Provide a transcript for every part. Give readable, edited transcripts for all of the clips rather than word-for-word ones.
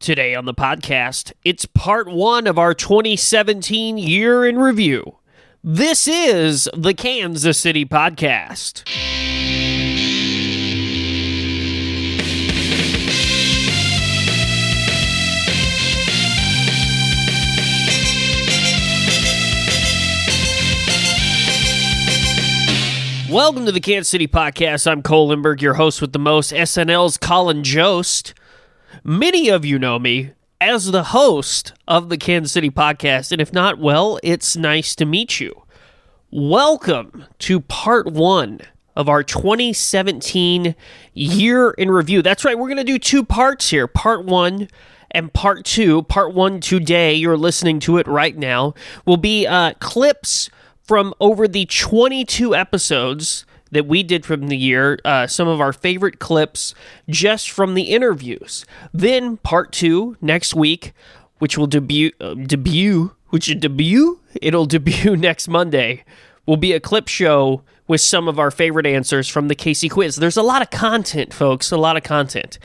Today on the podcast, it's part one of our 2017 year in review. This is the Kansas City Podcast. Welcome to the Kansas City Podcast. I'm Cole Lindbergh, your host with the most, SNL's Colin Jost. Many of you know me as the host of the Kansas City Podcast, and if not, well, it's nice to meet you. Welcome to part one of our 2017 year in review. That's right, we're going to do two parts here, part one and part two. Part one today, you're listening to it right now, will be clips from over the 22 episodes that we did from the year, some of our favorite clips just from the interviews. Then part two next week, which will debut next Monday, will be a clip show with some of our favorite answers from the Casey quiz. There's a lot of content, folks, a lot of content.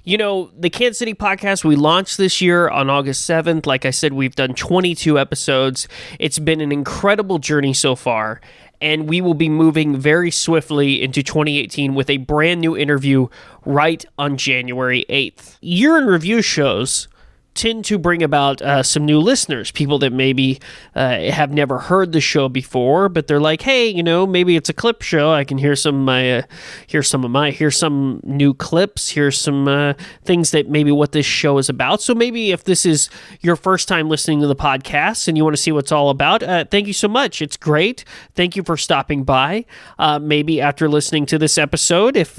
You know, the Kansas City Podcast, we launched this year on August 7th. Like I said, we've done 22 episodes. It's been an incredible journey so far, and we will be moving very swiftly into 2018 with a brand new interview right on January 8th. Year in review shows tend to bring about some new listeners, people that maybe have never heard the show before, but they're like, hey, you know, maybe it's a clip show. I can hear some new clips, here's some things that maybe what this show is about. So maybe if this is your first time listening to the podcast and you want to see what it's all about, thank you so much. It's great. Thank you for stopping by. Maybe after listening to this episode, if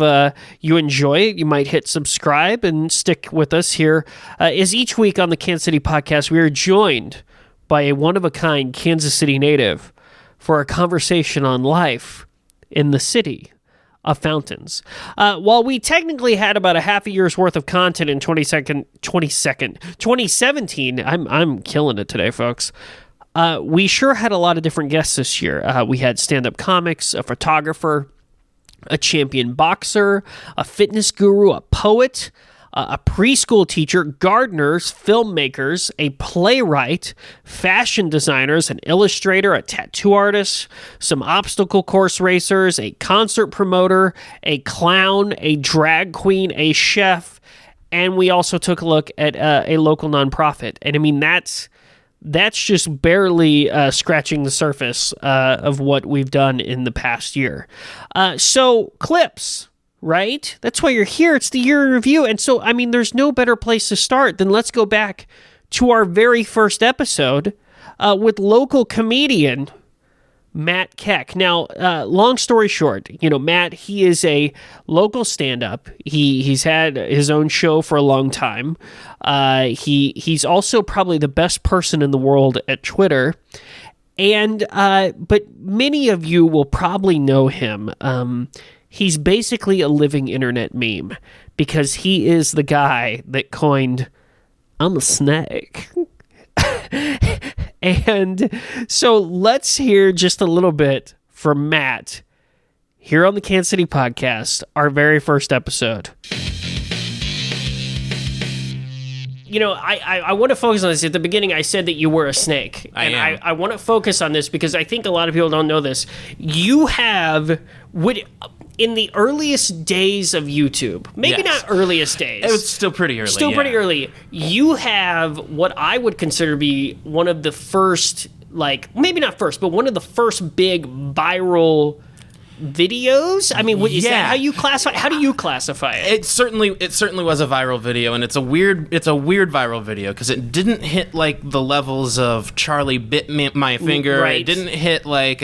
you enjoy it, you might hit subscribe and stick with us here. As each week on the Kansas City Podcast, we are joined by a one-of-a-kind Kansas City native for a conversation on life in the city of fountains. While we technically had about a half a year's worth of content in 2017, I'm killing it today, folks. We sure had a lot of different guests this year. We had stand-up comics, a photographer, a champion boxer, a fitness guru, a poet, a preschool teacher, gardeners, filmmakers, a playwright, fashion designers, an illustrator, a tattoo artist, some obstacle course racers, a concert promoter, a clown, a drag queen, a chef, and we also took a look at a local nonprofit. And I mean, that's just barely scratching the surface of what we've done in the past year. So, clips. Right? That's why you're here. It's the year in review. And so, I mean, there's no better place to start than let's go back to our very first episode with local comedian Matt Keck. Now, long story short, you know, Matt, he is a local stand-up. He's had his own show for a long time. He's also probably the best person in the world at Twitter. And, but many of you will probably know him. He's basically a living internet meme because he is the guy that coined, I'm a snake. And so let's hear just a little bit from Matt here on the Kansas City Podcast, our very first episode. You know, I want to focus on this. At the beginning, I said that you were a snake. I want to focus on this because I think a lot of people don't know this. You have, in the earliest days of YouTube, maybe not earliest days. It was still pretty early. Pretty early. You have what I would consider to be one of the first, like, maybe not first, but one of the first big viral videos. I mean, is that how you classify? How do you classify it? It certainly was a viral video, and it's a weird viral video because it didn't hit like the levels of Charlie bit my finger. Right. It didn't hit like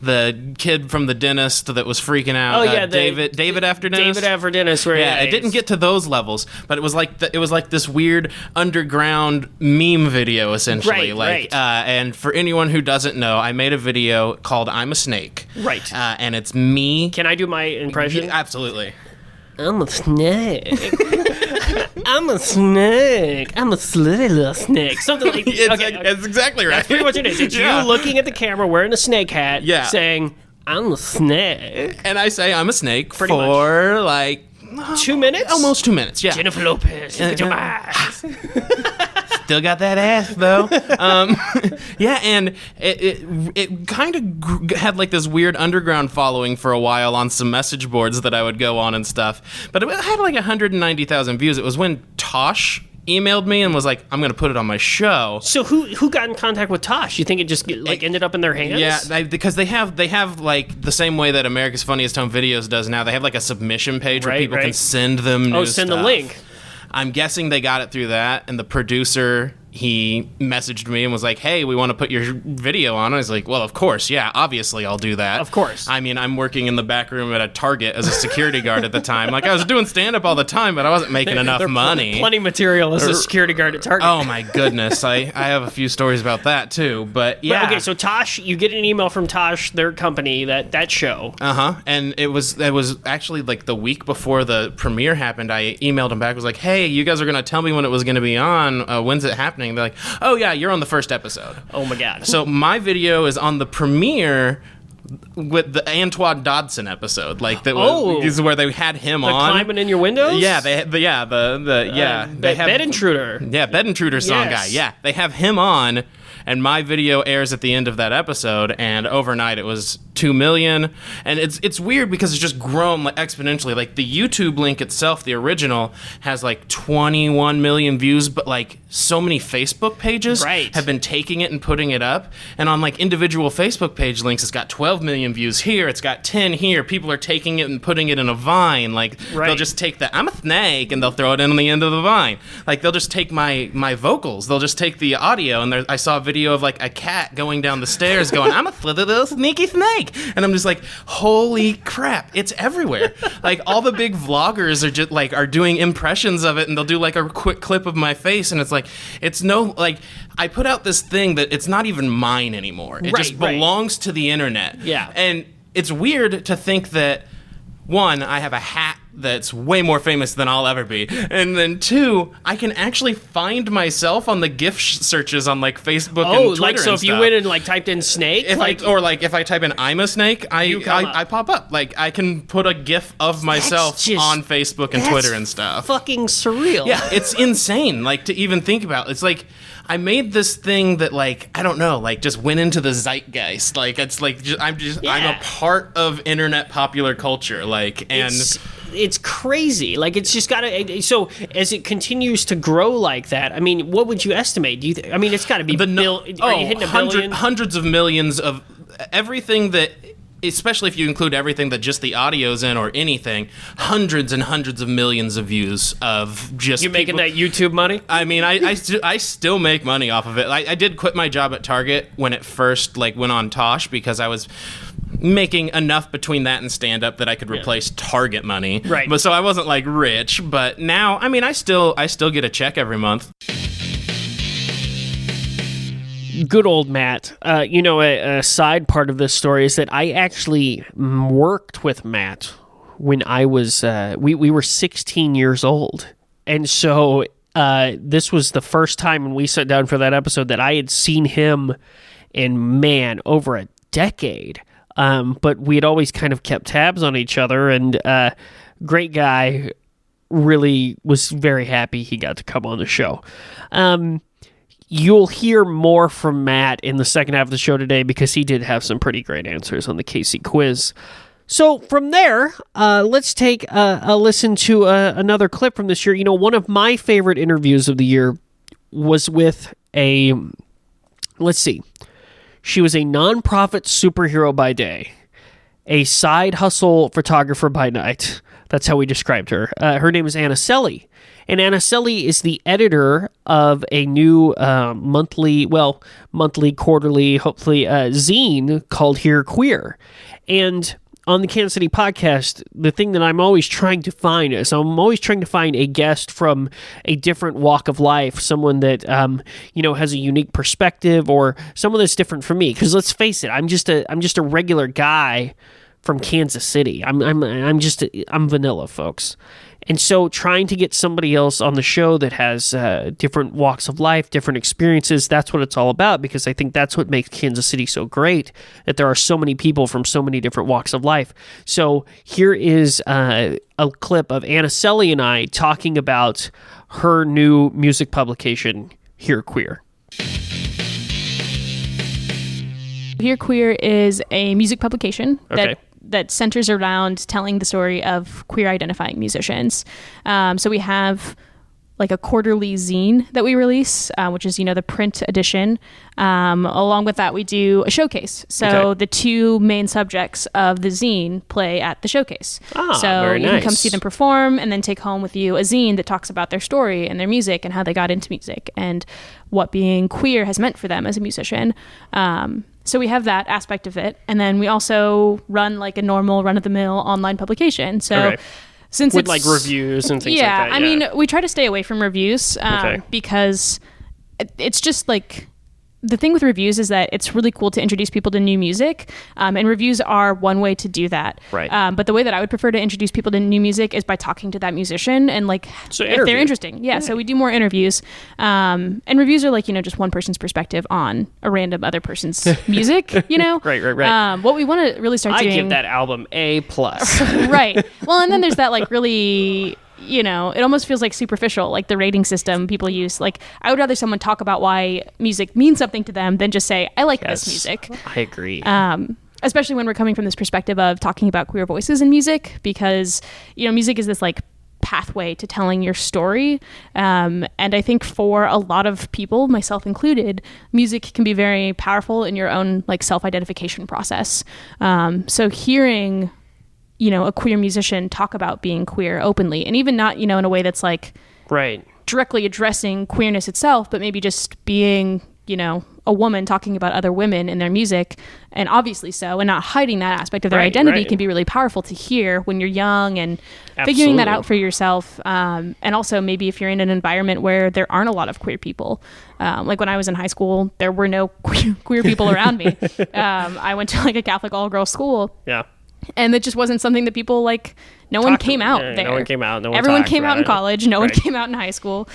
the kid from the dentist that was freaking out. Oh yeah, David after dentist. David after dentist. Where it didn't get to those levels, but it was like this weird underground meme video essentially. Right. And for anyone who doesn't know, I made a video called "I'm a Snake." Right. And it's me. Can I do my impression? Yeah, absolutely. I'm a snake. I'm a snake. I'm a slitty little snake. Something like that. That's exactly right. That's pretty much it is. It's you looking at the camera wearing a snake hat saying, I'm a snake. And I say I'm a snake pretty for much. like 2 minutes? Almost 2 minutes, yeah. Jennifer Lopez, look at your eyes. Still got that ass though. Yeah, and it kind of had like this weird underground following for a while on some message boards that I would go on and stuff. But it had like 190,000 views. It was when Tosh emailed me and was like, I'm going to put it on my show. So who got in contact with Tosh? You think it just ended up in their hands? Yeah, because they have like the same way that America's Funniest Home Videos does now. They have like a submission page where people can send them new send stuff. the link. I'm guessing they got it through that, and the producer, he messaged me and was like, hey, we want to put your video on. I was like, well, of course, yeah, obviously I'll do that. Of course. I mean, I'm working in the back room at a Target as a security guard at the time. Like, I was doing stand-up all the time, but I wasn't making enough money. Plenty material as a security guard at Target. Oh, my goodness. I have a few stories about that, too, but yeah. But, okay, so Tosh, you get an email from Tosh, their company, that show. Uh-huh, and it was actually like the week before the premiere happened. I emailed them back, was like, hey, you guys are going to tell me when it was going to be on. When's it happening? They're like, oh, yeah, you're on the first episode. Oh, my God. So my video is on the premiere with the Antoine Dodson episode. Like, that was where they had him on. Climbing in your windows? Yeah, they have Bed Intruder. Yeah, Bed Intruder song guy. Yeah, they have him on, and my video airs at the end of that episode, and overnight it was 2 million. And it's weird because it's just grown like exponentially. Like, the YouTube link itself, the original, has like 21 million views, but like so many Facebook pages have been taking it and putting it up. And on like individual Facebook page links, it's got 12 million views here, it's got 10 here. People are taking it and putting it in a Vine. Like, they'll just take I'm a snake, and they'll throw it in on the end of the Vine. Like, they'll just take my vocals, they'll just take the audio, and I saw a video of like a cat going down the stairs going, I'm a little sneaky snake. And I'm just like, holy crap, it's everywhere. Like, all the big vloggers are just like, are doing impressions of it, and they'll do like a quick clip of my face, and it's like, it's no, like, I put out this thing that it's not even mine anymore. It just belongs to the internet. Yeah. And it's weird to think that, one, I have a hat that's way more famous than I'll ever be, and then two, I can actually find myself on the GIF searches on like Facebook and Twitter. Like, so and if you went and like typed in snake, if I type in I'm a snake, I pop up. Like, I can put a GIF of myself on Facebook and Twitter and stuff. Fucking surreal. Yeah, it's insane. Like, to even think about. It's like, I made this thing that, like, I don't know, like, just went into the zeitgeist. Like, it's like, I'm a part of internet popular culture. Like, and it's crazy. Like, it's just gotta. So as it continues to grow like that, I mean, what would you estimate? Do you? I mean, it's got to be are you hitting a billion? Hundreds of millions of everything that. Especially if you include everything that just the audio's in or anything, hundreds and hundreds of millions of views of just you making that YouTube money? I mean, I still make money off of it. I did quit my job at Target when it first like went on Tosh because I was making enough between that and stand-up that I could replace Target money. Right. But so I wasn't like rich, but now, I mean, I still get a check every month. Good old Matt. A side part of this story is that I actually worked with Matt when I was, we were 16 years old. And so this was the first time when we sat down for that episode that I had seen him in, man, over a decade. But we had always kind of kept tabs on each other, and great guy, really was very happy he got to come on the show. You'll hear more from Matt in the second half of the show today because he did have some pretty great answers on the Casey quiz. So from there, let's take a listen to another clip from this year. You know, one of my favorite interviews of the year was with let's see, she was a nonprofit superhero by day, a side hustle photographer by night. That's how we described her. Her name is Celli. And Celli is the editor of a new monthly, quarterly, hopefully, zine called Here Queer. And on the Kansas City podcast, the thing that I'm always trying to find is I'm always trying to find a guest from a different walk of life, someone that has a unique perspective or someone that's different from me. Because let's face it, I'm just a regular guy from Kansas City. I'm vanilla, folks. And so trying to get somebody else on the show that has different walks of life, different experiences, that's what it's all about, because I think that's what makes Kansas City so great, that there are so many people from so many different walks of life. So here is a clip of Anna Selle and I talking about her new music publication, Hear Queer. Hear Queer is a music publication that centers around telling the story of queer identifying musicians. So we have like a quarterly zine that we release, which is, the print edition. Along with that, we do a showcase. So the two main subjects of the zine play at the showcase. So you can come see them perform and then take home with you a zine that talks about their story and their music and how they got into music and what being queer has meant for them as a musician. So we have that aspect of it. And then we also run like a normal run-of-the-mill online publication. So since with like reviews and things like that. I mean, we try to stay away from reviews because it's just like, the thing with reviews is that it's really cool to introduce people to new music, and reviews are one way to do that. Right. But the way that I would prefer to introduce people to new music is by talking to that musician and like if they're interesting. Yeah. So we do more interviews, and reviews are like, just one person's perspective on a random other person's music. Right. What we want to really start doing. I give that album A+. Right. Well, and then there's that like really. It almost feels like superficial, like the rating system people use. Like, I would rather someone talk about why music means something to them than just say, I like this music. I agree. Especially when we're coming from this perspective of talking about queer voices in music, because, music is this like pathway to telling your story. And I think for a lot of people, myself included, music can be very powerful in your own like self-identification process. So hearing a queer musician talk about being queer openly, and even not, in a way that's like directly addressing queerness itself, but maybe just being, a woman talking about other women in their music, and obviously so, and not hiding that aspect of their identity can be really powerful to hear when you're young and figuring that out for yourself. And also maybe if you're in an environment where there aren't a lot of queer people, like when I was in high school, there were no queer people around me. I went to like a Catholic all-girls school. Yeah. And it just wasn't something that people like, no one came out there. No one came out. No one Everyone talked came out in it. college. No one came out in high school.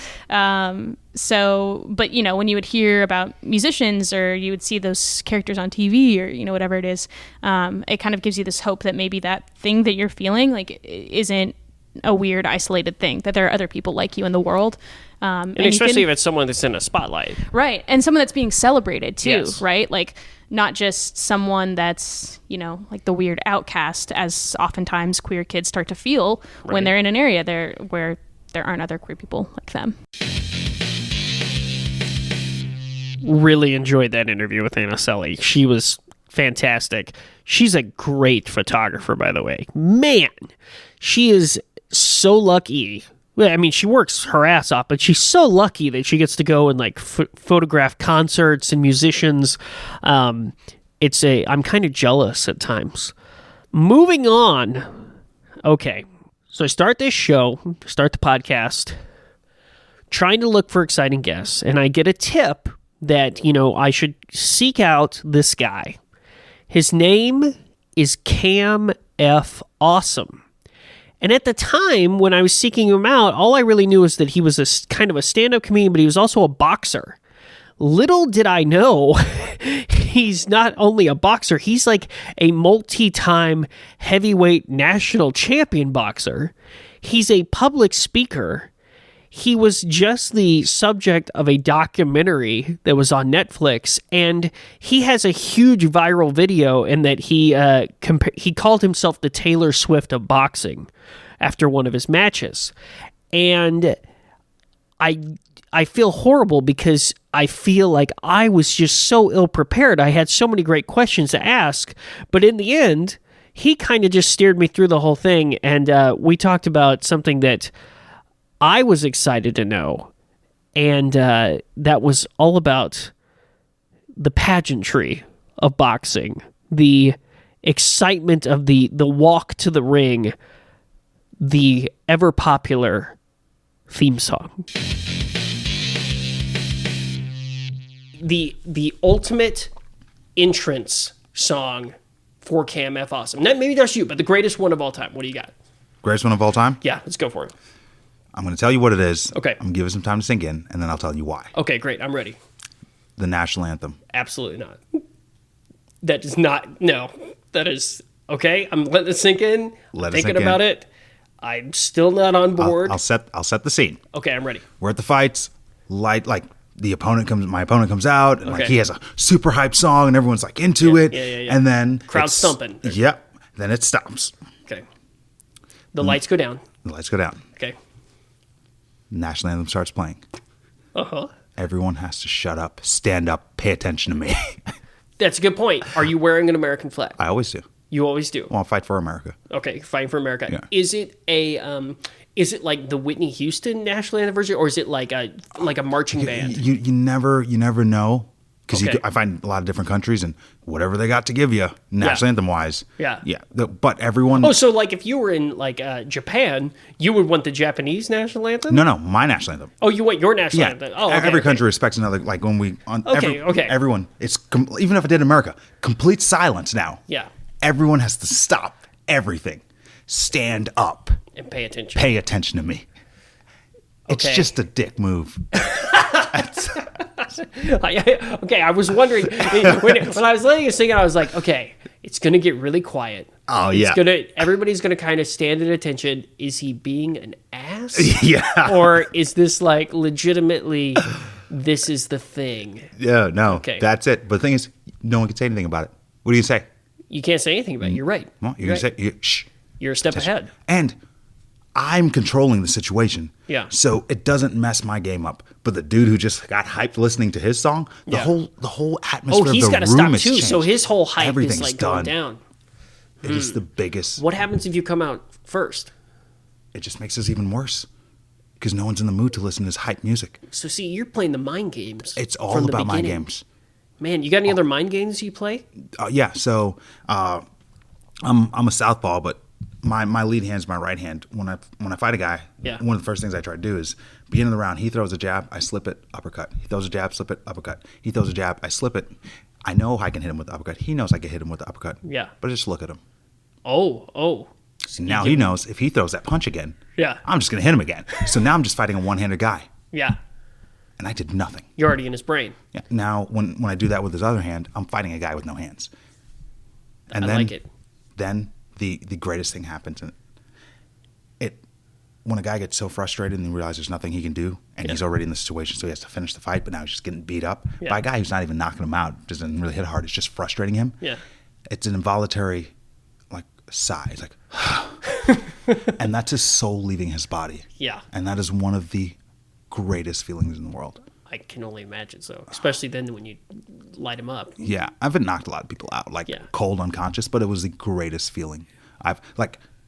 So, but when you would hear about musicians or you would see those characters on TV or, whatever it is, it kind of gives you this hope that maybe that thing that you're feeling like isn't a weird, isolated thing, that there are other people like you in the world. And especially if it's someone that's in a spotlight. Right. And someone that's being celebrated too, right? Like, not just someone that's, like the weird outcast, as oftentimes queer kids start to feel when they're in an area where there aren't other queer people like them. Really enjoyed that interview with Anna Selle. She was fantastic. She's a great photographer, by the way. Man, she is so lucky. I mean, she works her ass off, but she's so lucky that she gets to go and like photograph concerts and musicians. I'm kind of jealous at times. Moving on. Okay. So I start this show, start the podcast, trying to look for exciting guests, and I get a tip that, I should seek out this guy. His name is Cam F. Awesome. And at the time when I was seeking him out, all I really knew was that he was a kind of a stand-up comedian, but he was also a boxer. Little did I know, he's not only a boxer, he's like a multi-time heavyweight national champion boxer. He's a public speaker. He was just the subject of a documentary that was on Netflix, and he has a huge viral video in that he called himself the Taylor Swift of boxing after one of his matches. And I feel horrible because I feel like I was just so ill-prepared. I had so many great questions to ask, but in the end, he kind of just steered me through the whole thing, and we talked about something that I was excited to know, and that was all about the pageantry of boxing, the excitement of the walk to the ring, the ever-popular theme song. The ultimate entrance song for Cam F. Awesome. Maybe that's you, but the greatest one of all time. What do you got? Greatest one of all time? Yeah, let's go for it. I'm going to tell you what it is. Okay. I'm going to give it some time to sink in, and then I'll tell you why. Okay, great. I'm ready. The national anthem. Absolutely not. That is not. No, that is okay. I'm letting it sink in. Thinking about it. I'm still not on board. I'll set the scene. Okay, I'm ready. We're at the fights. My opponent comes out, and like Okay. he has a super hype song, and everyone's like into it. Yeah. And then Crowd stumping. Yep. Then it stops. Okay. The lights go down. The lights go down. Okay. National anthem starts playing. Uh-huh. Everyone has to shut up, stand up, pay attention to me. That's a good point. Are you wearing an American flag? I always do. You always do. I want to fight for America. Okay, fighting for America. Yeah. Is it is it like the Whitney Houston national anthem version, or is it like a marching band? You never know, because Okay. I find a lot of different countries and whatever they got to give you national anthem wise. Yeah. But everyone. Oh, so like if you were in like Japan, you would want the Japanese national anthem? No, my national anthem. Oh, you want your national anthem? Oh, okay, every okay. country respects another. Like when we Okay. everyone. It's even if I did in America, complete silence now. Yeah. Everyone has to stop everything, stand up, And pay attention. pay attention to me. It's Okay. just a dick move. Okay, I was wondering when I was letting you sing it, I was like, okay, it's gonna get really quiet. Oh, yeah. Everybody's gonna kind of stand at attention. Is he being an ass? Yeah. Or is this like legitimately? This is the thing. Yeah, no, Okay. that's it. But the thing is, no one can say anything about it. What do you say? You can't say anything about it. You're right. Well, you're Right. gonna say, shh. You're a step ahead. And I'm controlling the situation. Yeah. So it doesn't mess my game up. But the dude who just got hyped listening to his song, the Yeah. whole atmosphere Oh, he's of the got to room stop has too. So changed. his whole hype Everything's is like going down. It is the biggest. What happens if you come out first? It just makes us even worse because no one's in the mood to listen to his hype music. So see, you're playing the mind games. It's all from the about mind beginning. games. Man, you got any other mind games you play? Yeah. So I'm a southpaw, but my lead hand's my right hand. When I fight a guy, Yeah. one of the first things I try to do is beginning of the round. He throws a jab, I slip it, uppercut. He throws a jab, slip it, uppercut. He throws a jab, I slip it. I know I can hit him with the uppercut. He knows I can hit him with the uppercut. Yeah. But I just look at him. Oh. So now he knows if he throws that punch again, Yeah. I'm just gonna hit him again. So now I'm just fighting a one-handed guy, Yeah. and I did nothing. You're already in his brain. Yeah. Now when I do that with his other hand, I'm fighting a guy with no hands. And I then, like it. Then the greatest thing happens. And when a guy gets so frustrated and he realizes there's nothing he can do, and he's already in the situation, so he has to finish the fight, but now he's just getting beat up by a guy who's not even knocking him out, doesn't really hit hard. It's just frustrating him. Yeah. It's an involuntary like sigh. It's like, and that's his soul leaving his body. Yeah. And that is one of the greatest feelings in the world. I can only imagine so. Especially then when you light him up. Yeah, I've knocked a lot of people out, like cold unconscious, but it was the greatest feeling.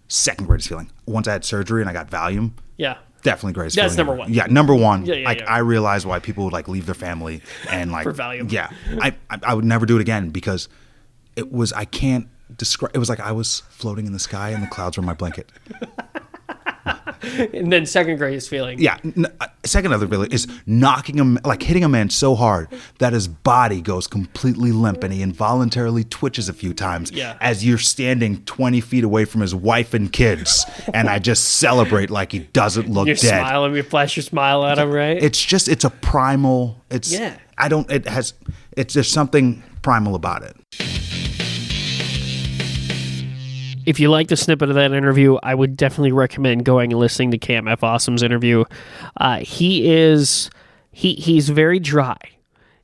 Second greatest feeling. Once I had surgery and I got Valium. Yeah. Definitely greatest That's feeling. number one. Yeah, number one. Yeah, yeah. I realized why people would leave their family and For Valium. Yeah, I would never do it again because I can't describe. It was like I was floating in the sky and the clouds were my blanket. And then second greatest feeling. Yeah. Second other feeling is knocking him, like hitting a man so hard that his body goes completely limp and he involuntarily twitches a few times as you're standing 20 feet away from his wife and kids. And I just celebrate like he doesn't look You're dead. smiling, you flash your smile at him, right? It's a primal, there's something primal about it. If you like the snippet of that interview, I would definitely recommend going and listening to Cam F. Awesome's interview. He's very dry.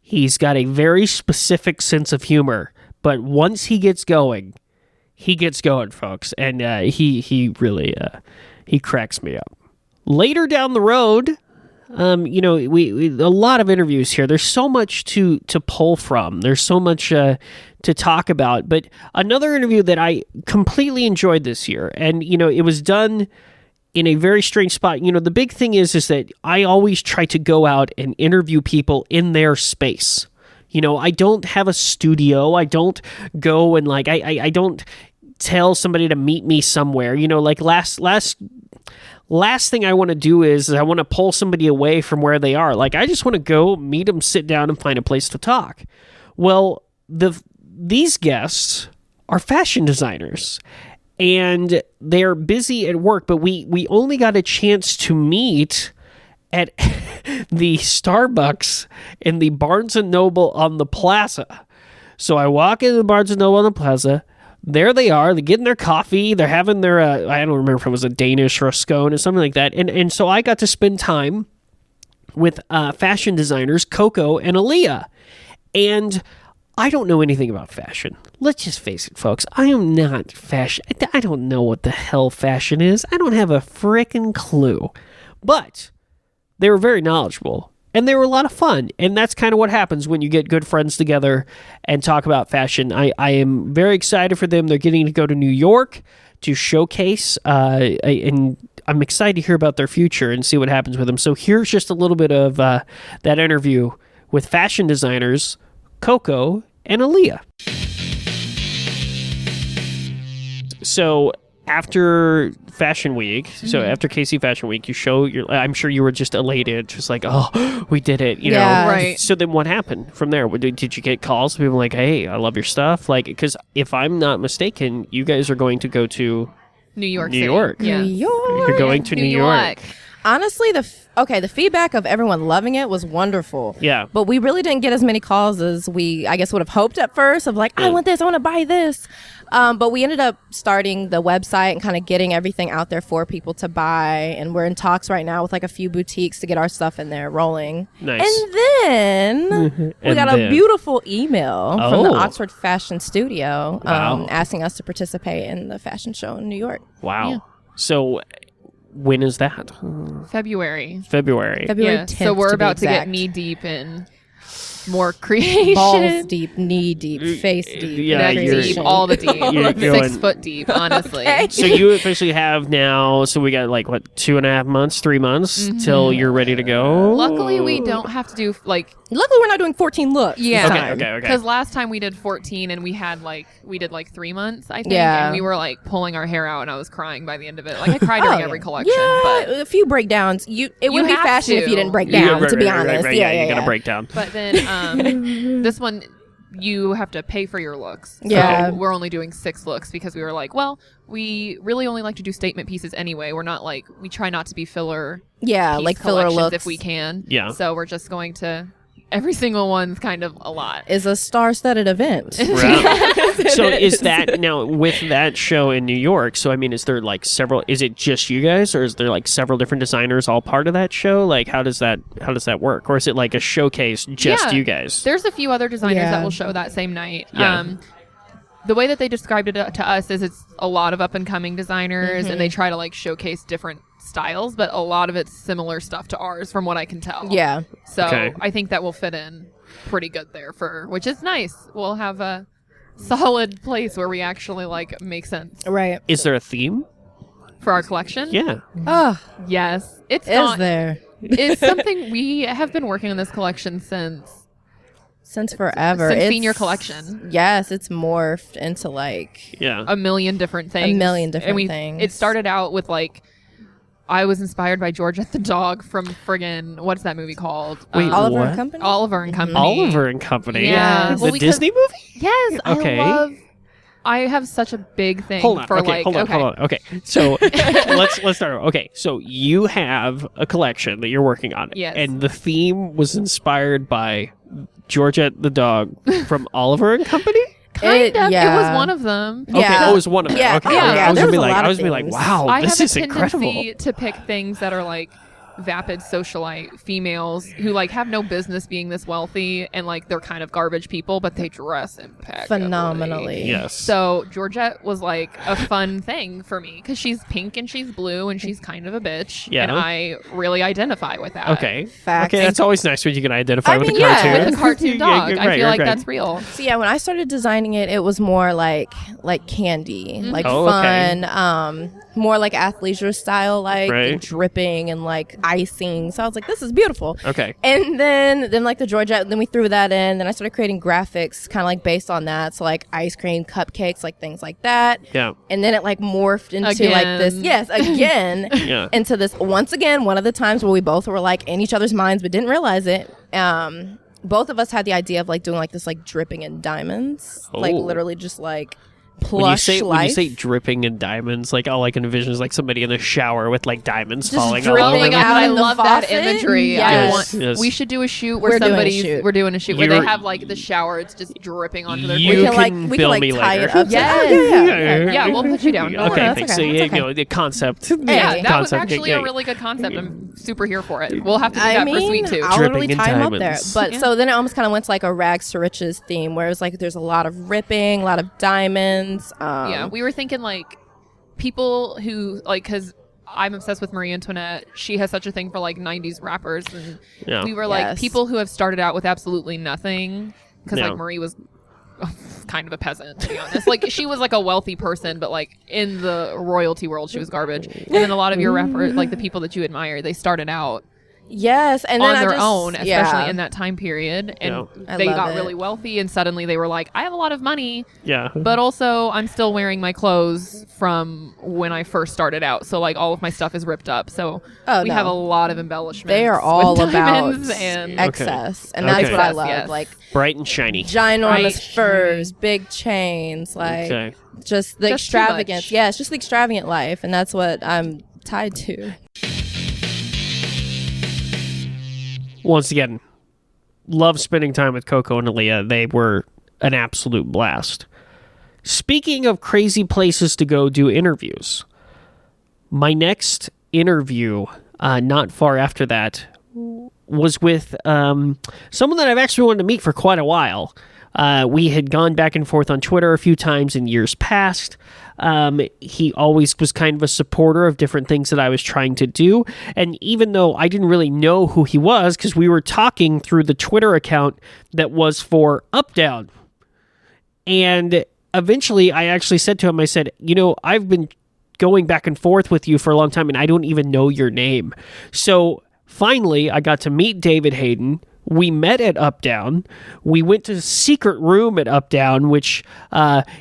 He's got a very specific sense of humor, but once he gets going, folks, and he really he cracks me up. Later down the road, we a lot of interviews here. There's so much to pull from. There's so much to talk about. But another interview that I completely enjoyed this year, and it was done in a very strange spot. The big thing is that I always try to go out and interview people in their space. I don't have a studio. I don't go and I don't tell somebody to meet me somewhere. Last thing I want to do is I want to pull somebody away from where they are. I just want to go meet them, sit down, and find a place to talk. Well, these guests are fashion designers, and they're busy at work, but we only got a chance to meet at the Starbucks in the Barnes & Noble on the plaza. So I walk into the Barnes & Noble on the plaza. There they are. They're getting their coffee. They're having their, I don't remember if it was a Danish or a scone or something like that. And so I got to spend time with fashion designers Coco and Ilia. And I don't know anything about fashion. Let's just face it, folks. I am not fashion. I don't know what the hell fashion is. I don't have a frickin' clue. But they were very knowledgeable. And they were a lot of fun. And that's kind of what happens when you get good friends together and talk about fashion. I am very excited for them. They're getting to go to New York to showcase. And I'm excited to hear about their future and see what happens with them. So here's just a little bit of that interview with fashion designers Coco and Ilia. So after Fashion Week, after KC Fashion Week, you show I'm sure you were just elated, just like, oh, we did it, you know? Right. So then what happened from there? Did you get calls? People like, hey, I love your stuff? Like, because if I'm not mistaken, you guys are going to go to New York New City. York. Yeah. New York. You're going to New York. Honestly, the feedback of everyone loving it was wonderful. Yeah. But we really didn't get as many calls as we, I guess, would have hoped at first of like, I want this, I want to buy this. But we ended up starting the website and kind of getting everything out there for people to buy. And we're in talks right now with like a few boutiques to get our stuff in there rolling. Nice. And then we got a beautiful email from the Oxford Fashion Studio asking us to participate in the fashion show in New York. Wow. Yeah. So when is that? February. February. February Yeah. 10th. So we're to be about to get exact. knee deep in more creation. Balls deep, knee deep, face deep. Yeah, Neck you're- deep, all the deep. You're going- 6 foot deep, honestly. So you officially have now, so we got like, what, 2.5 months, 3 months till you're ready to go? Luckily, we don't have to do like. Luckily, we're not doing 14 looks. Yeah. Okay. Because last time we did 14 and we did like 3 months, I think. Yeah. And we were like pulling our hair out and I was crying by the end of it. Like I cried during every collection. Yeah, But a few breakdowns. It wouldn't be have fashion if to. you didn't break Yeah, down, right, to be right, right, honest. right, Yeah, you got to break down. But then this one, you have to pay for your looks. Yeah. So we're only doing 6 looks because we were like, well, we really only like to do statement pieces anyway. We're not like, we try not to be filler Yeah, piece like filler collections looks. if we can. Yeah. So we're just going to, every single one's kind of a lot. Is a star-studded event. Right. So is that now with that show in New York? So I mean, is there like several? Is it just you guys, or is there like several different designers all part of that show? Like, how does that work, or is it like a showcase just Yeah. you guys? There's a few other designers Yeah. that will show that same night. Yeah. The way that they described it to us is it's a lot of up-and-coming designers, and they try to like showcase different styles, but a lot of it's similar stuff to ours from what I can tell. Yeah. So Okay. I think that will fit in pretty good there which is nice. We'll have a solid place where we actually like make sense Right. Is there a theme? for our collection. Yeah. Oh, Yes. It's is not, there? It's something we have been working on this collection Since forever. since It's- senior collection. Yes, it's morphed into like Yeah. A million different things. million different and things. It started out with like, I was inspired by Georgette the dog from friggin' what's that movie called? Wait, Oliver what? and Company. Oliver and Company. Oliver and Company. Yeah. The Well, because- Disney movie. Yes, Okay. I have such a big thing Hold on. for Okay. like. Hold on. Okay. So let's start. Okay. So you have a collection that you're working on. Yes. And the theme was inspired by Georgette the dog from Oliver and Company. Kind of. It yeah. was one of them. Okay. Yeah. Oh, it was one of them. Yeah. Okay. Yeah. I was There gonna be was a like, lot I of was gonna be like, things. wow, I this have is a incredible. tendency to pick things that are like vapid socialite females who like have no business being this wealthy and like they're kind of garbage people, but they dress impeccably. Phenomenally. Yes. So Georgette was like a fun thing for me because she's pink and she's blue and she's kind of a bitch. Yeah. And I really identify with that. Okay. Facts. Okay. That's always nice when you can identify I with mean, the yeah, cartoon. With the cartoon Yeah, dog. you're I right, feel like right. that's real. So yeah, when I started designing it, it was more like candy, like Oh, okay. fun, more like athleisure style, like Right. dripping and like icing. So I was like, this is beautiful. Okay. And then like the Georgette, then we threw that in. Then I started creating graphics kind of like based on that. So like ice cream, cupcakes, like things like that. Yeah. And then it like morphed into like this, Again. yes, again, Yeah. into this, once again, one of the times where we both were like in each other's minds but didn't realize it. Both of us had the idea of like doing like this like dripping in diamonds, like Oh. literally just like plush when life. you say dripping in diamonds, like all I can envision is like somebody in a shower with like diamonds Just falling all dripping over Oh my them. god, out I in the love that faucet? imagery. Yes. Yes. We should do a shoot where We're doing a somebody's shoot. we're doing a shoot where You're- they have like the shower, it's just dripping onto their You we face. can like can we bill can me like tie later. it up. Yes. Yeah, we'll put you down. Don't Okay, worry. thanks. okay, So that's okay. the concept. Yeah, the that was concept, actually yeah, a really good concept. I'm super here for it. We'll have to do I that mean, for Sweet Tooth. I'll Dripping literally in tie 'em up there. diamonds. But Yeah. so then it almost kind of went to like a rags to riches theme, where it was like there's a lot of ripping, a lot of diamonds. Yeah, we were thinking like people who like, because I'm obsessed with Marie Antoinette. She has such a thing for like 90s rappers, and Yeah. we were like Yes. people who have started out with absolutely nothing, because Yeah. like Marie was kind of a peasant, to be honest. Like she was like a wealthy person, but like in the royalty world she was garbage. And then a lot of your rappers, like the people that you admire, they started out Yes, and then on I their just- own, especially yeah. in that time period, and I they love got it. really wealthy, and suddenly they were like, I have a lot of money, Yeah. but also I'm still wearing my clothes from when I first started out, so like all of my stuff is ripped up. So Oh, we no. have a lot of embellishments. They are with all about diamonds and excess, and Okay. that's what I Excess, love. yes. Like Bright and shiny. ginormous Right. furs, big chains, like Okay. just the Just too extravagance. much. Yeah, it's just the extravagant life, and that's what I'm tied to. Once again, love spending time with Coco and Ilia. They were an absolute blast. Speaking of crazy places to go do interviews, my next interview, not far after that, was with someone that I've actually wanted to meet for quite a while. We had gone back and forth on Twitter a few times in years past. He always was kind of a supporter of different things that I was trying to do. And even though I didn't really know who he was, because we were talking through the Twitter account that was for Up Down. And eventually I actually said to him, I said, I've been going back and forth with you for a long time and I don't even know your name. So finally I got to meet David Hayden. We met at Up Down. We went to a secret room at Up Down, which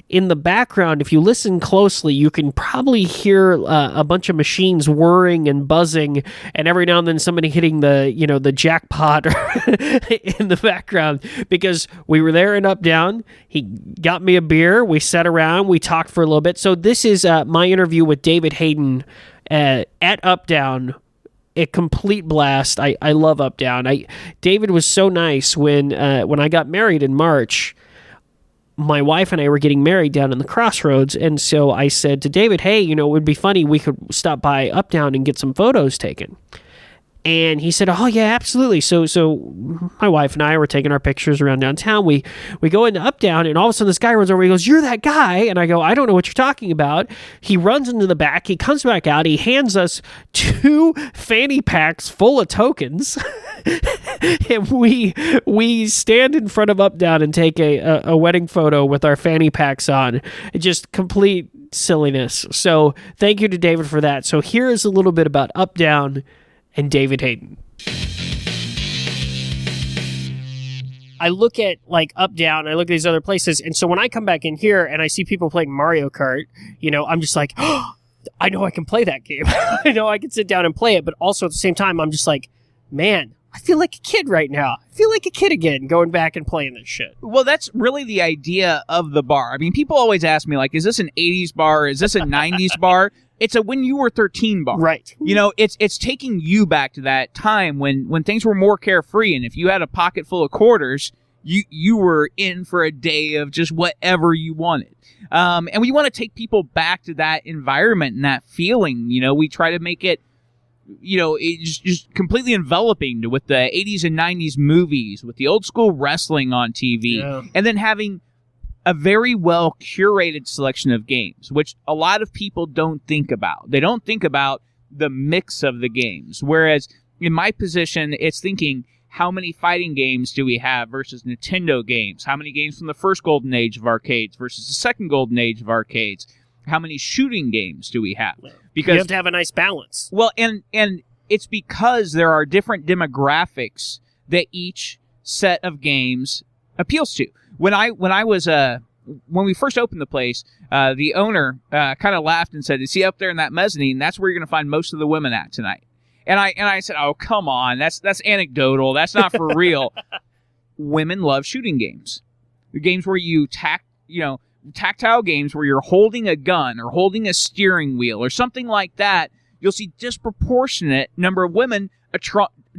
in the background, if you listen closely, you can probably hear a bunch of machines whirring and buzzing, and every now and then somebody hitting the jackpot in the background, because we were there in Up Down. He got me a beer. We sat around. We talked for a little bit. So this is my interview with David Hayden at Up Down. A complete blast. I love Up Down. David was so nice when I got married in March. My wife and I were getting married down in the Crossroads, and so I said to David, "Hey, it would be funny. We could stop by Up Down and get some photos taken." And he said, "Oh yeah, absolutely." So my wife and I were taking our pictures around downtown. We go into Up Down, and all of a sudden this guy runs over. He goes, "You're that guy?" And I go, "I don't know what you're talking about." He runs into the back. He comes back out. He hands us 2 fanny packs full of tokens, and we stand in front of Up Down and take a wedding photo with our fanny packs on. Just complete silliness. So thank you to David for that. So here is a little bit about Up Down and David Hayden. I look at like Up Down, I look at these other places, and so when I come back in here and I see people playing Mario Kart, I'm just like, oh, I know I can play that game. I know I can sit down and play it, but also at the same time, I'm just like, man, I feel like a kid right now. I feel like a kid again, going back and playing this shit. Well, that's really the idea of the bar. I mean, people always ask me, like, is this an 80s bar? Is this a 90s bar? It's a when you were 13 bar. Right. It's taking you back to that time when things were more carefree, and if you had a pocket full of quarters, you were in for a day of just whatever you wanted. And we want to take people back to that environment and that feeling. We try to make it, it's just completely enveloping with the 80s and 90s movies, with the old school wrestling on TV, and then having a very well curated selection of games, which a lot of people don't think about. They don't think about the mix of the games. Whereas in my position, it's thinking, how many fighting games do we have versus Nintendo games? How many games from the first golden age of arcades versus the second golden age of arcades? How many shooting games do we have? Because you have to have a nice balance. Well, and it's because there are different demographics that each set of games appeals to. When we first opened the place, the owner kind of laughed and said, "See up there in that mezzanine, that's where you're going to find most of the women at tonight." And I said, "Oh, come on, that's anecdotal. That's not for real." Women love shooting games, the games where you tactile games where you're holding a gun or holding a steering wheel or something like that, you'll see disproportionate number of women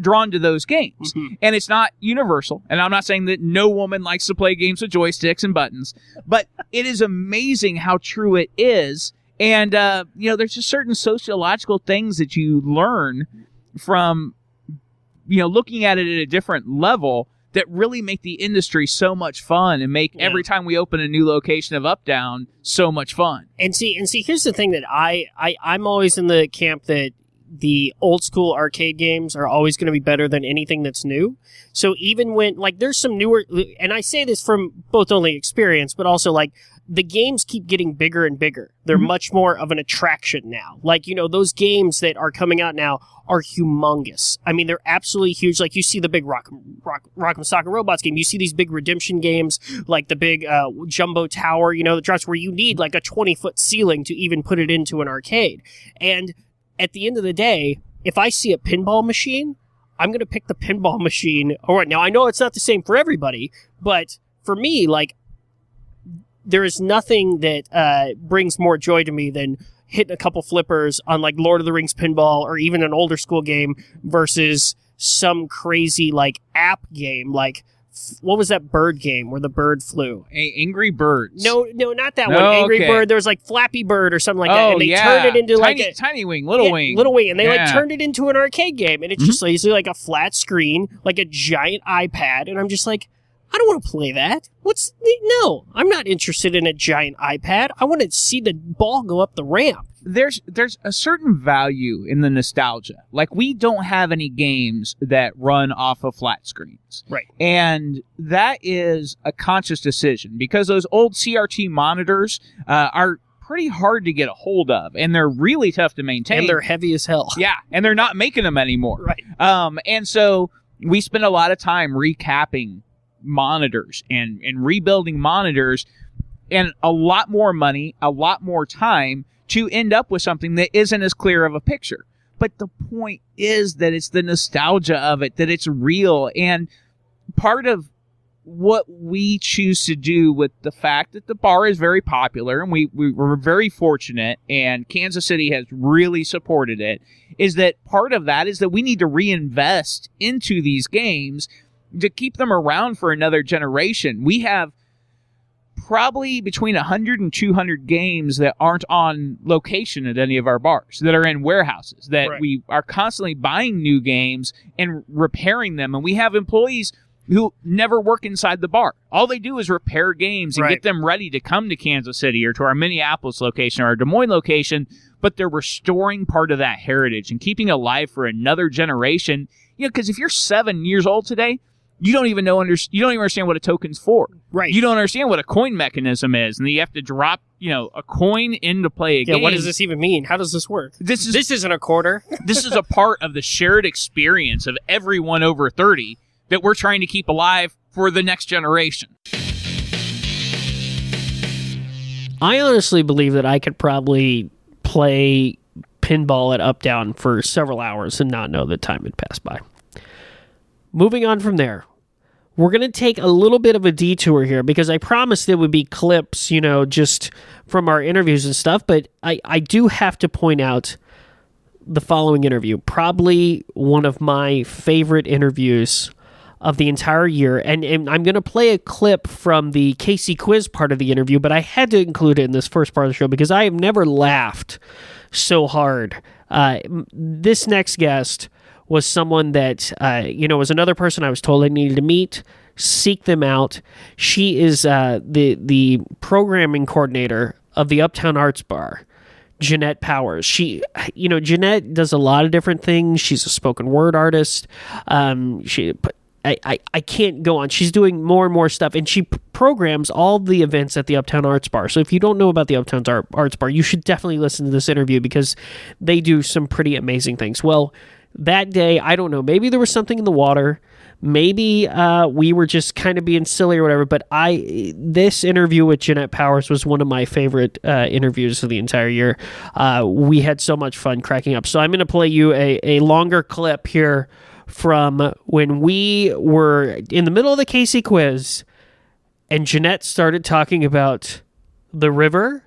drawn to those games. Mm-hmm. And it's not universal. And I'm not saying that no woman likes to play games with joysticks and buttons, but it is amazing how true it is. And, there's just certain sociological things that you learn from, looking at it at a different level that really make the industry so much fun and make every time we open a new location of Uptown so much fun. And see, here's the thing that I'm always in the camp that the old school arcade games are always going to be better than anything that's new. So even when, like, there's some newer, and I say this from both only experience, but also, like, the games keep getting bigger and bigger. They're much more of an attraction now. Like, those games that are coming out now are humongous. I mean, they're absolutely huge. Like, you see the big Rock'em Sock and Robots game. You see these big redemption games, like the big Jumbo Tower, that drops where you need, like, a 20-foot ceiling to even put it into an arcade. And at the end of the day, if I see a pinball machine, I'm going to pick the pinball machine. All right, now I know it's not the same for everybody, but for me, like, there is nothing that brings more joy to me than hitting a couple flippers on, like, Lord of the Rings pinball or even an older school game versus some crazy, like, app game. Like, what was that bird game where the bird flew? Angry Birds. No, not that one. Angry Bird. There was, like, Flappy Bird or something like that. And they turned it into Tiny Wing, Little Wing. Little Wing. And they like turned it into an arcade game. And it's just basically like a flat screen, like a giant iPad. And I'm just like, I don't want to play that. No, I'm not interested in a giant iPad. I want to see the ball go up the ramp. There's a certain value in the nostalgia. Like, we don't have any games that run off of flat screens. Right. And that is a conscious decision because those old CRT monitors are pretty hard to get a hold of, and they're really tough to maintain. And they're heavy as hell. Yeah, and they're not making them anymore. Right. And so we spend a lot of time recapping monitors and rebuilding monitors, and a lot more money, a lot more time to end up with something that isn't as clear of a picture. But the point is that it's the nostalgia of it, that it's real. And part of what we choose to do with the fact that the bar is very popular, and we're very fortunate, and Kansas City has really supported it, is that part of that is that we need to reinvest into these games to keep them around for another generation. We have probably between 100 and 200 games that aren't on location at any of our bars, that are in warehouses, that we are constantly buying new games and repairing them. And we have employees who never work inside the bar. All they do is repair games and get them ready to come to Kansas City or to our Minneapolis location or our Des Moines location, but they're restoring part of that heritage and keeping it alive for another generation. Because if you're 7 years old today, you don't even understand what a token's for. Right. You don't understand what a coin mechanism is, and you have to drop, a coin in to play a game. What does this even mean? How does this work? This isn't a quarter. This is a part of the shared experience of everyone over 30 that we're trying to keep alive for the next generation. I honestly believe that I could probably play pinball at Uptown for several hours and not know that time had passed by. Moving on from there, we're going to take a little bit of a detour here because I promised there would be clips, just from our interviews and stuff, but I do have to point out the following interview. Probably one of my favorite interviews of the entire year, and I'm going to play a clip from the Casey quiz part of the interview, but I had to include it in this first part of the show because I have never laughed so hard. This next guest was someone that, was another person I was told I needed to meet, seek them out. She is the programming coordinator of the Uptown Arts Bar, Jeanette Powers. Jeanette does a lot of different things. She's a spoken word artist. I can't go on. She's doing more and more stuff, and she programs all the events at the Uptown Arts Bar. So if you don't know about the Uptown Arts Bar, you should definitely listen to this interview because they do some pretty amazing things. Well, that day, I don't know, maybe there was something in the water. Maybe we were just kind of being silly or whatever, but this interview with Jeanette Powers was one of my favorite interviews of the entire year. We had so much fun cracking up. So I'm going to play you a longer clip here from when we were in the middle of the Casey quiz and Jeanette started talking about the river,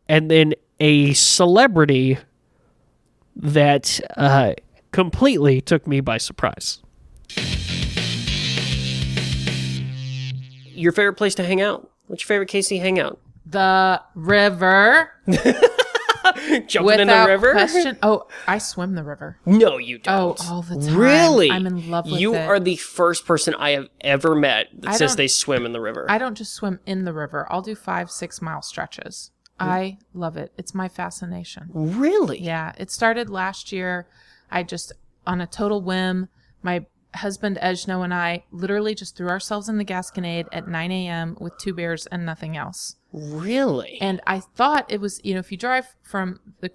and then a celebrity that completely took me by surprise. Your favorite place to hang out? What's your favorite Casey hangout? The river. Jumping in the river? Question. Oh, I swim the river. No, you don't. Oh, all the time. Really? I'm in love with you it. are the first person I have ever met that says don't- they swim in the river. I don't just swim in the river. I'll do 5-6 mile stretches. I love it. It's my fascination. Really? Yeah. It started last year. I just, on a total whim, my husband Ejno and I literally just threw ourselves in the Gasconade at 9 a.m. with 2 beers and nothing else. Really? And I thought it was, if you drive from the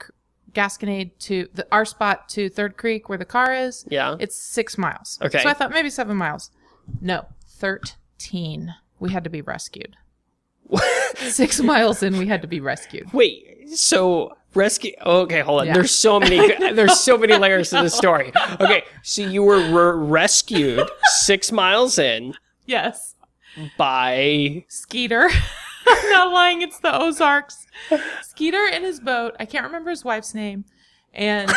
Gasconade to our spot to Third Creek where the car is, Yeah. it's 6 miles. Okay. So I thought maybe 7 miles. No, 13. We had to be rescued. 6 miles in, we had to be rescued. Wait, so rescue. Okay, hold on. Yeah. There's so many. There's so many layers to this story. Okay, so you were rescued 6 miles in Yes. by. Skeeter. I'm not lying. It's the Ozarks. Skeeter in his boat. I can't remember his wife's name. And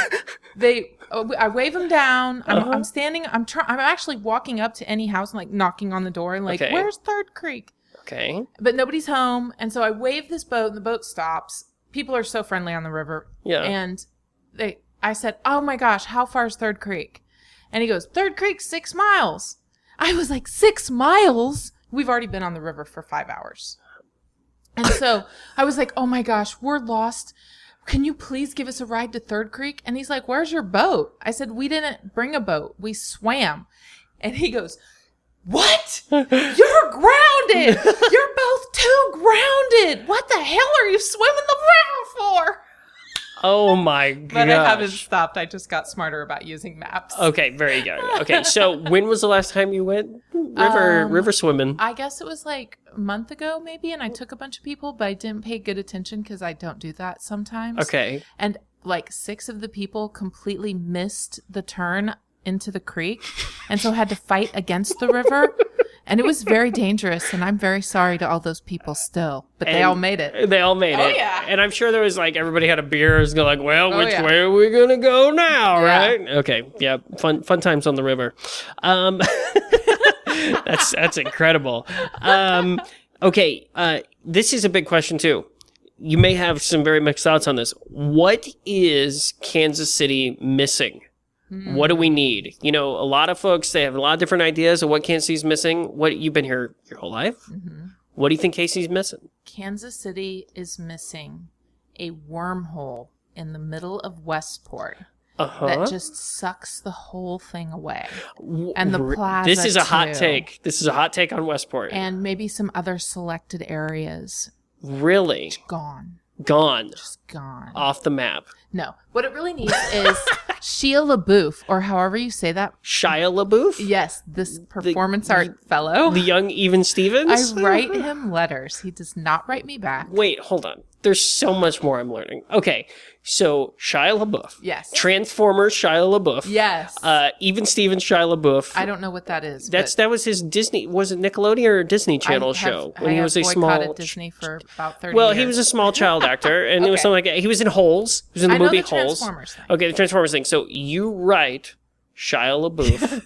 I wave him down. I'm standing. I'm actually walking up to any house and like knocking on the door and like, Okay. where's Third Creek? Okay. But nobody's home. And so I wave this boat and the boat stops. People are so friendly on the river. Yeah. And I said, oh my gosh, how far is Third Creek? And he goes, Third Creek, 6 miles. I was like, 6 miles? We've already been on the river for 5 hours. And so I was like, oh my gosh, we're lost. Can you please give us a ride to Third Creek? And he's like, where's your boat? I said, we didn't bring a boat. We swam. And he goes, what? You're grounded. You're both too grounded. What the hell are you swimming the river for? Oh my god. But I haven't stopped. I just got smarter about using maps. Okay, very good. Okay, so when was the last time you went river swimming? I guess it was like a month ago maybe, and I took a bunch of people, but I didn't pay good attention because I don't do that sometimes. Okay. And like 6 of the people completely missed the turn into the creek and so had to fight against the river. And it was very dangerous, and I'm very sorry to all those people still. But they all made it. They all made it. yeah. And I'm sure there was like everybody had a beer. It's like, well, which yeah. way are we gonna go now, Yeah. right? Okay, yeah, fun times on the river. That's incredible. Okay, this is a big question too. You may have some very mixed thoughts on this. What is Kansas City missing? What do we need? A lot of folks, they have a lot of different ideas of what Kansas City's missing. You've been here your whole life. Mm-hmm. What do you think Casey's missing? Kansas City is missing a wormhole in the middle of Westport that just sucks the whole thing away. And the plaza, This is a hot too. take. This is a hot take on Westport. And maybe some other selected areas. Really? Gone. Gone. Just gone. Off the map. No. What it really needs is Shia Labeouf, or however you say that. Shia Labeouf? Yes, this performance art fellow. The young Even Stevens? I write him letters. He does not write me back. Wait, hold on. There's so much more I'm learning. Okay, so Shia LaBeouf. Yes. Transformers Shia LaBeouf. Yes. Even Stevens Shia LaBeouf. I don't know what that is. That was his Disney. Was it Nickelodeon or Disney Channel show I have boycotted Disney for about 30 years. Well, he was a small child actor, and it was something like that. He was in Holes. He was in the I know movie the Holes. Transformers thing. Okay, the Transformers thing. So you write Shia LaBeouf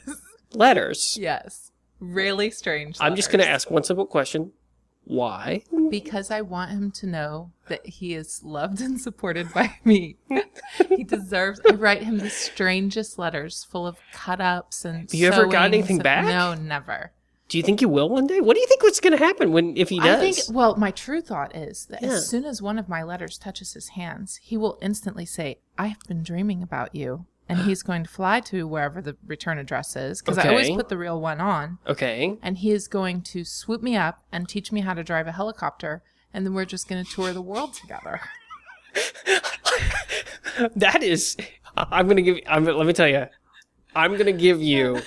letters. Yes. Really strange I'm just going to ask one simple question. Why? Because I want him to know that he is loved and supported by me. He deserves. I write him the strangest letters full of cut-ups and Have you ever got sewings anything and- back? No, never. Do you think you will one day? What do you think what's going to happen if he does? I think, well, my true thought is that Yeah. as soon as one of my letters touches his hands, he will instantly say, I've been dreaming about you. And he's going to fly to wherever the return address is, because I always Okay. put the real one on. Okay. And he is going to swoop me up and teach me how to drive a helicopter. And then we're just going to tour the world together. That is, let me tell you, I'm going to give you,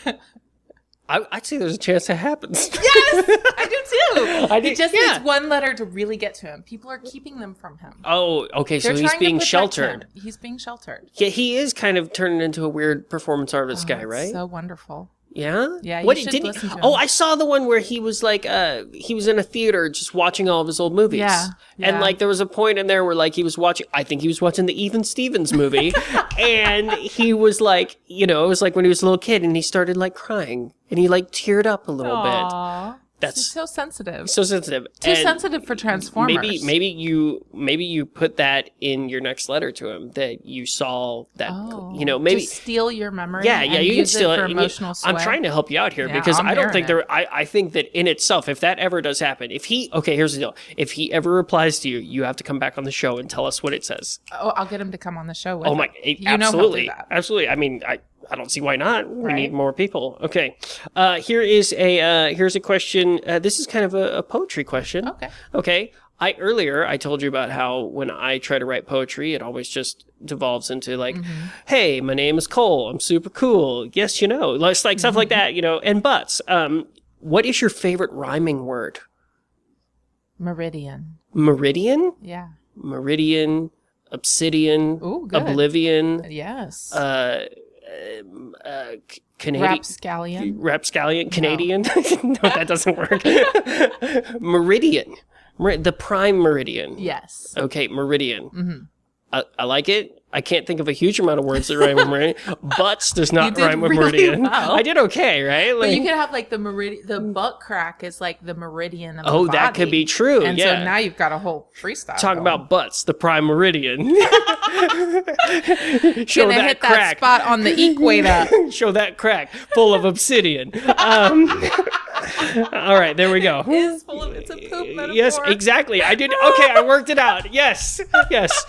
I'd say there's a chance that happens. Yes, I do too. I do- He just yeah. needs one letter to really get to him. People are keeping them from him. Oh, okay, so They're he's trying to being protect sheltered. him. He's being sheltered. Yeah, he is kind of turning into a weird performance artist guy, It's right? So wonderful. Yeah? Yeah, you What should did he? listen to him. Oh, I saw the one where he was like, he was in a theater just watching all of his old movies. Yeah, And yeah. like there was a point in there where like he was watching, I think he was watching the Even Stevens movie, and he was like, you know, it was like when he was a little kid, and he started like crying, and he like teared up a little bit. Aw. That's He's so sensitive. so sensitive. Too And sensitive for Transformers. maybe you put that in your next letter to him, that you saw that, you know, maybe just steal your memory. yeah, and you can use steal it for and you- emotional sway. I'm trying to help you out here Yeah, because I'm I don't think hearing there. I think that in itself, if that ever does happen, here's the deal: if he ever replies to you, you have to come back on the show and tell us what it says. Oh, I'll get him to come on the show. With Oh my, it. You know he'll do absolutely, that. absolutely. I mean, I don't see why not. We Right. need more people. Okay, here's a question. This is kind of a poetry question. Okay. Okay. Earlier I told you about how when I try to write poetry, it always just devolves into like, hey, my name is Cole. I'm super cool. Yes, you know, like stuff like that, you know, and buts. What is your favorite rhyming word? Meridian. Meridian? Yeah. Meridian, obsidian, Ooh, good. oblivion, Yes. Canadian. Rapscallion, Canadian. No, that doesn't work. Meridian, the prime meridian. Yes. Okay, meridian. I like it. I can't think of a huge amount of words that rhyme with meridian. Butts does You not did rhyme with really meridian. well. I did okay, right? But Like, you could have like the meridian. The butt crack is like the meridian of oh, the that could body. be true. And yeah. so now you've got a whole freestyle. Talk going. about butts, the prime meridian. Show Gonna that hit crack. that spot on the equator. Show that crack full of obsidian. All right, there we go. It's full of. It's a poop metaphor. Yes, exactly. I did. Okay, I worked it out. Yes, yes.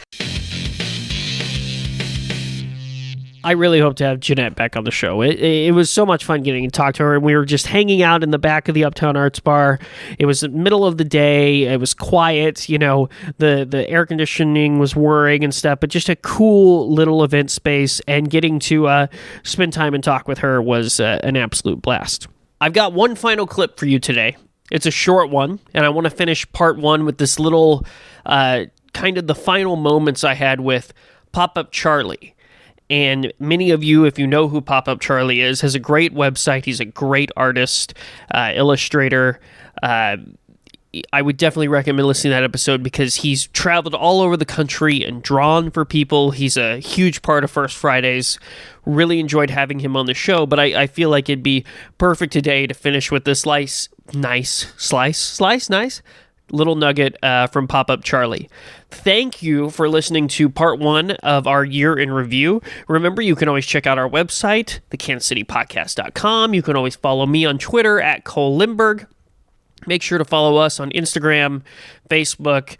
I really hope to have Jeanette back on the show. It was so much fun getting to talk to her, and we were just hanging out in the back of the Uptown Arts Bar. It was the middle of the day. It was quiet. You know, the air conditioning was whirring and stuff, but just a cool little event space, and getting to spend time and talk with her was an absolute blast. I've got one final clip for you today. It's a short one, and I want to finish part one with this little kind of the final moments I had with Pop-Up Charlie. And many of you, if you know who Pop-Up Charlie is, has a great website. He's a great artist, illustrator. I would definitely recommend listening to that episode because he's traveled all over the country and drawn for people. He's a huge part of First Fridays. Really enjoyed having him on the show, but I feel like it'd be perfect today to finish with this nice little nugget from Pop-Up Charlie. Thank you for listening to part one of our year in review. Remember, you can always check out our website, theKansasCityPodcast.com. You can always follow me on Twitter at Cole Lindbergh. Make sure to follow us on Instagram, Facebook,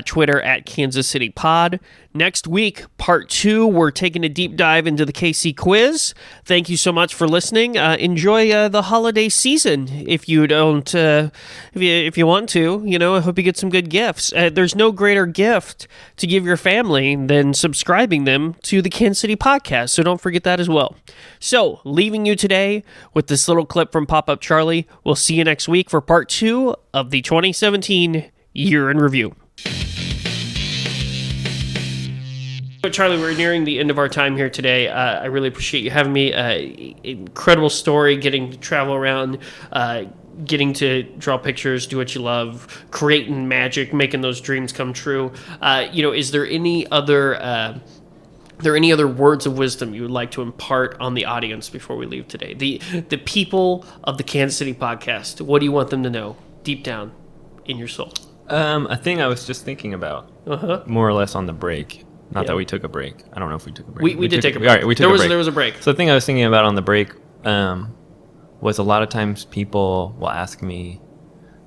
Twitter at Kansas City Pod. Next week, part two, we're taking a deep dive into the KC quiz. Thank you so much for listening. Enjoy the holiday season if you don't, if you want to. You know, I hope you get some good gifts. There's no greater gift to give your family than subscribing them to the Kansas City Podcast, so don't forget that as well. So, leaving you today with this little clip from Pop-Up Charlie. We'll see you next week for part two of the 2017 Year in Review. Charlie, we're nearing the end of our time here today. I really appreciate you having me. Incredible story, getting to travel around, getting to draw pictures, do what you love, creating magic, making those dreams come true. Is there any other words of wisdom you would like to impart on the audience before we leave today? The people of the Kansas City Podcast, what do you want them to know deep down in your soul? A thing I was just thinking about, more or less on the break. Not that we took a break. I don't know if we took a break. We did take a break. All right, we took a break. There was a break. So the thing I was thinking about on the break was a lot of times people will ask me,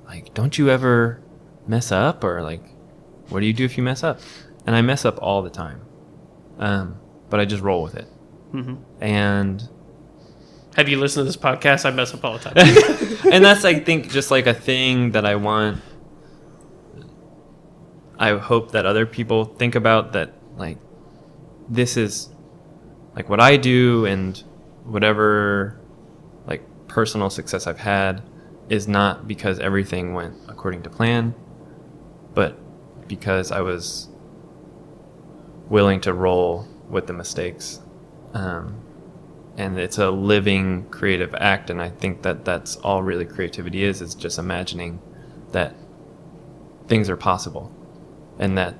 like, don't you ever mess up? Or, like, what do you do if you mess up? And I mess up all the time. But I just roll with it. Mm-hmm. And have you listened to this podcast? I mess up all the time. And that's, I think, just like a thing that I hope that other people think about, that, like, this is, like, what I do, and whatever, like, personal success I've had is not because everything went according to plan, but because I was willing to roll with the mistakes. and it's a living creative act. And I think that that's all really creativity is just imagining that things are possible and that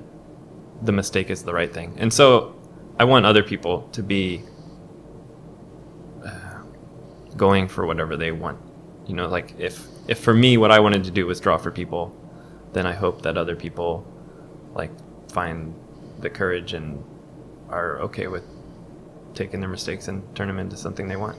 the mistake is the right thing. And so I want other people to be going for whatever they want. You know, like if for me what I wanted to do was draw for people, then I hope that other people like find the courage and are okay with taking their mistakes and turn them into something they want.